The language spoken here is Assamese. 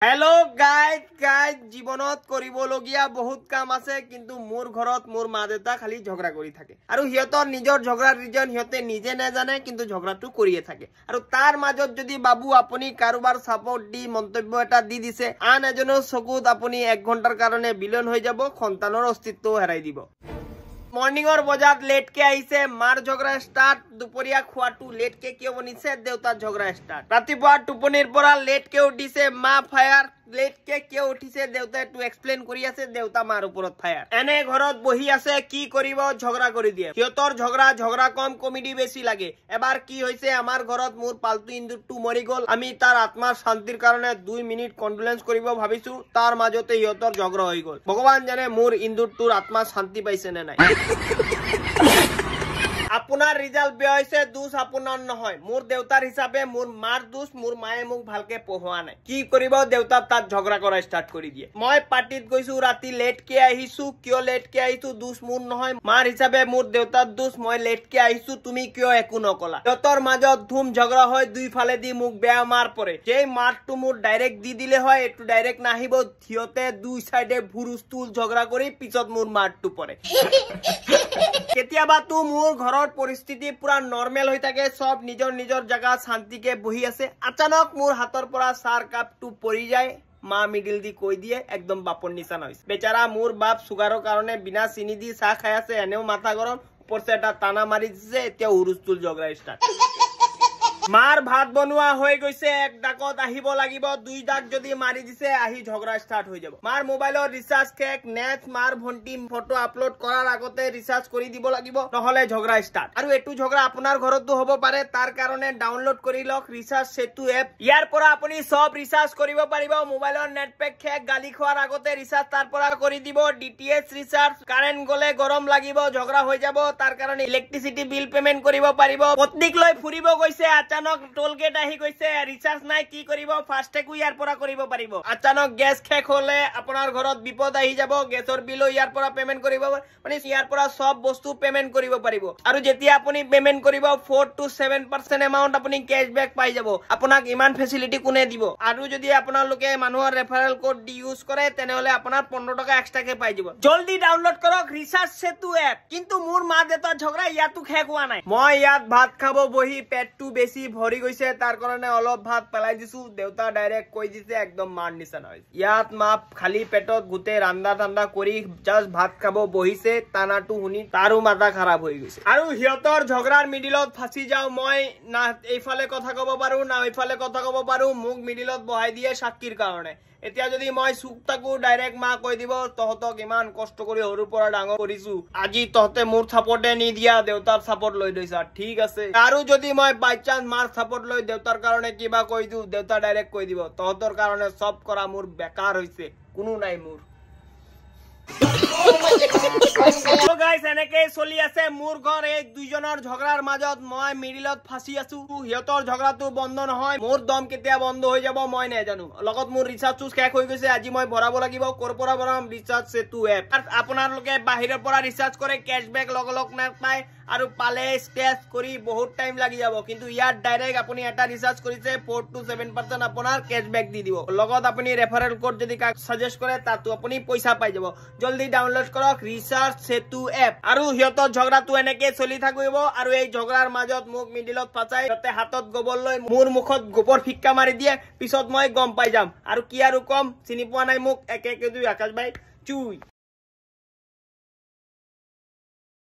हेलो गाइज जीवনত কৰিবলগীয়া বহুত কাম আছে কিন্তু মোৰ ঘৰত মোৰ মা দেউতা খালি ঝগড়া কৰি থাকে আৰু হিয়তৰ নিজৰ ঝগড়াৰ ৰিজন হিয়তে নিজে নাজানে কিন্তু ঝগড়াটো কৰিয়ে থাকে আৰু তাৰ মাজত যদি বাবু আপুনি কাৰোবাৰ সাপোৰ্ট দি মন্তব্য এটা দি দিছে আন এজনৰ চকুত আপুনি 1 ঘন্টাৰ কাৰণে বিলন হৈ যাব সন্তানৰ অস্তিত্ব হেৰাই দিব মৰ্নিংৰ বজাত লেট কে আইছে মাৰ ঝগড়া স্টাৰ্ট দুপৰীয়া খোৱাটো লেট কে কিয় বনিছে দেউতাৰ ঝগড়া স্টাৰ্ট ৰাতিপুৱা টোপনিৰ পৰা লেট কে উঠিছে মা ফায়াৰ লেট কে কিয় উঠিছে দেউতাই টু এক্সপ্লেইন কৰি আছে দেউতা মাৰ ওপৰত ফায়াৰ এনে ঘৰত বহি আছে কি কৰিব ঝগড়া কৰি দিয়ে হিয়তৰ ঝগড়া কম কমেডি বেছি লাগে এবাৰ কি হৈছে আমাৰ ঘৰত মোৰ পালতু ইন্দুৰটো মৰি গল আমি তাৰ আত্মাৰ শান্তিৰ কাৰণে 2 মিনিট কন্ডোলেন্স কৰিব ভাবিছো তাৰ মাজতে হিয়তৰ ঝগড়া হৈ গল ভগৱান জানে মোৰ ইন্দুৰটোৰ আত্মা শান্তি পাইছে নে নাই আপোনাৰ ৰিজাল্ট বেয়া হৈছে দোষ আপোনাৰ নহয় মোৰ দেউতাৰ হিচাপে মোৰ মাৰ দোষ মোৰ মায়ে মোক ভালকে পঢ়োৱা নাই কি কৰিব দেউতা তাত ঝগড়া কৰা ষ্টাৰ্ট কৰি দিয়ে মই পাৰ্টিত গৈছো ৰাতি লেট কে আহিছো কিয় লেট কে আহিছো দোষ মোৰ নহয় মাৰ হিচাপে মোৰ দেউতাৰ দোষ মই লেট কে আহিছো তুমি কিয় একো নকলা দেউতাৰ মাজত ধুম ঝগড়া হয় দুই ফালে দি মোক বেয়া মাৰ পৰে যেই মাৰটো মোৰ ডাইৰেক্ট দি দিলে হয় এটো ডাইৰেক্ট নাহিব থিয়তে দুই সাইডে ভুৰুস্তুল ঝগড়া কৰি পিছত মোৰ মাৰটো পৰে কেতিয়াবা তো মোৰ ঘৰৰ পৰিস্থিতি পুৰা নৰমাল হৈ থাকে সব নিজৰ জায়গা শান্তিকে বহি আছে আচানক মোৰ হাতৰ পৰা সাৰ কাপটো পৰি যায় মা মিডিল দি কৈ দিয়ে একদম বাপৰ নিচান হৈছে বেচাৰা মোৰ বাপ সুগাৰৰ কাৰণে বিনা চিনি দি চাহ খাই আছে এনেও মাথা গৰম উপৰছে এটা টানা মাৰি দিছে এতিয়া উৰুস্তুল ঝগড়া স্টাৰ্ট মাৰ ভাত বনোৱা হৈ গৈছে এক ডাকত আহিব লাগিব দুই ডাক যদি মাৰি দিছে আহি ঝগড়া স্টাৰ্ট হৈ যাব মাৰ মোবাইলৰ ৰিচাৰ্জ কেক নেট মাৰ ভন্টি ফটো আপলোড কৰাৰ আগতে ৰিচাৰ্জ কৰি দিব লাগিব নহলে ঝগড়া স্টাৰ্ট আৰু এটু ঝগড়া আপোনাৰ ঘৰতো হ'ব পাৰে তাৰ কাৰণে ডাউনলোড কৰি লওক ৰিচাৰ্জ সেতু এপ ইয়াৰ পৰা আপুনি সব ৰিচাৰ্জ কৰিব পাৰিব মোবাইলৰ নেট পেক খেক গালি খোৱাৰ আগতে ৰিচাৰ্জ তাৰ পৰা কৰি দিব ডিটিএচ ৰিচাৰ্জ কাৰেন্ট গলে গৰম লাগিব ঝগড়া হৈ যাব তাৰ কাৰণে ইলেক্ট্ৰিসিটি বিল পেমেন্ট কৰিব পাৰিব পত্নীক লৈ ফুৰিব গৈছে আচানক টোল গেট আহি গৈছে ৰিচাৰ্জ নাই কি কৰিব ফাস্টেগো ইয়াৰ পৰা কৰিব পাৰিব আচানক গ্যাস শেষ হলে আপোনাৰ ঘৰত বিপদ আহি যাব গ্যাসৰ বিল ইয়াৰ পৰা পেমেন্ট কৰিব মানে ইয়াৰ পৰা সব বস্তু পেমেন্ট কৰিব পাৰিব আৰু যেতিয়া আপুনি পেমেন্ট কৰিব 4 to 7% এমাউন্ট আপুনি ক্যাশবেক পাই যাব আপোনাক ইমান ফেসিলিটি কোনে দিব আৰু যদি আপোনালোকে মানুহৰ ৰেফাৰেল কোড দি ইউজ কৰে তেনেহলে আপোনাৰ 15 টকা এক্সট্ৰাকে পাই যাব জলদি ডাউনলোড কৰক ৰিচাৰ্জ সেতু এপ কিন্তু মোৰ মা দেউতাৰ ঝগড়া ইয়াতো শেষ হোৱা নাই মই ইয়াত ভাত খাব বহি পেটটো বেছি ভৰি গৈছে তাৰ কাৰণে অলপ ভাত পেলাই দিছো দেউতা ডাইৰেক্ট কৈ দিছে একদম মাৰ নিচান হয় ইয়াত মা খালি পেটত গুতে ৰান্দা ঠাণ্ডা কৰি জাস্ট ভাত খাব বহিছে তানাটো শুনি তাৰো মাথা খাৰাপ হৈ গৈছে আৰু হিয়তৰ ঝগড়াৰ মিডিলত ফাঁসি যাও মই না এইফালে কথা কব পাৰো না ওইফালে কথা কব পাৰো মোক মিডিলত বহাই দিয়ে সাক্ষীৰ কাৰণে এতিয়া যদি মই চুপ থাকো ডাইৰেক্ট মা কৈ দিব তহতক ইমান কষ্ট কৰি সৰুৰ পৰা ডাঙৰ কৰিছো আজি তহতে মোৰ সাপোৰ্টে নি দিয়া দেউতাৰ সাপোৰ্ট লৈ লৈছা ঠিক আছে আৰু যদি মই বাই চান্স মাৰ সাপোৰ্ট লৈ দেউতাৰ কাৰণে কিবা কৈ দিও দেউতা ডাইৰেক্ট কৈ দিব তহতৰ কাৰণে সব কৰা মোৰ বেকাৰ হৈছে কোনো নাই মোৰ So guys এনেকে চলি আছে মোৰ ঘৰ এই দুইজনৰ ঝগড়াৰ মাজত মই মিডিলত ফাঁসি আছো হিয়তৰ ঝগড়াটো বন্ধ নহয় মোৰ দম কেতিয়া বন্ধ হৈ যাব মই নাজানো লগত মোৰ ৰিচাৰ্জটো শেষ হৈ গৈছে আজি মই ভৰাব লাগিব কৰ পৰা ভৰাম ৰিচাৰ্জ সেতু এপ আপোনালোকে বাহিৰৰ পৰা ৰিচাৰ্জ কৰে ক্যাশবেক লগ নাপায় আৰু পালে স্ক্ৰেচ কৰি বহুত টাইম লাগি যাব কিন্তু ইয়াত ডাইৰেক্ট আপুনি এটা ৰিচাৰ্জ কৰিছে 4 to 7% আপোনাৰ ক্যাশবেক দি দিব লগত আপুনি ৰেফাৰেল কোড যদি কাক সাজেষ্ট কৰে তাতো আপুনি পইচা পাই যাব জলদি ডাউনলোড কৰক ৰিচাৰ্জ সেতু এপ আৰু হিয়তৰ ঝগড়াটো এনেকে চলি থাকিব আৰু এই ঝগড়াৰ মাজত মোক মিডিলত ফাঁসাই তাতে হাতত গোবৰ লৈ মোৰ মুখত গোবৰ ফিক্কা মাৰি দিয়ে পিছত মই গম পাই যাম আৰু কি আৰু কম চিনি পোৱা নাই মোক একে দুই আকাশ ভাই চুই